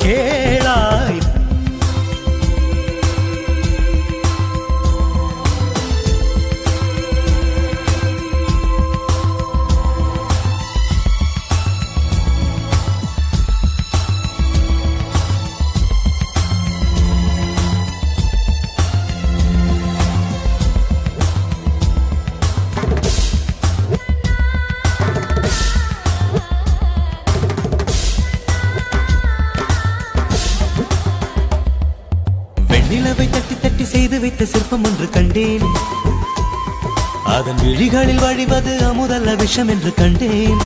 கேளாய். நிலவை தட்டி தட்டி செய்து வைத்த சிற்பம் ஒன்று கண்டேன். அதன் விழிகளில் வழிவது அமுதல்ல விஷம் என்று கண்டேன்.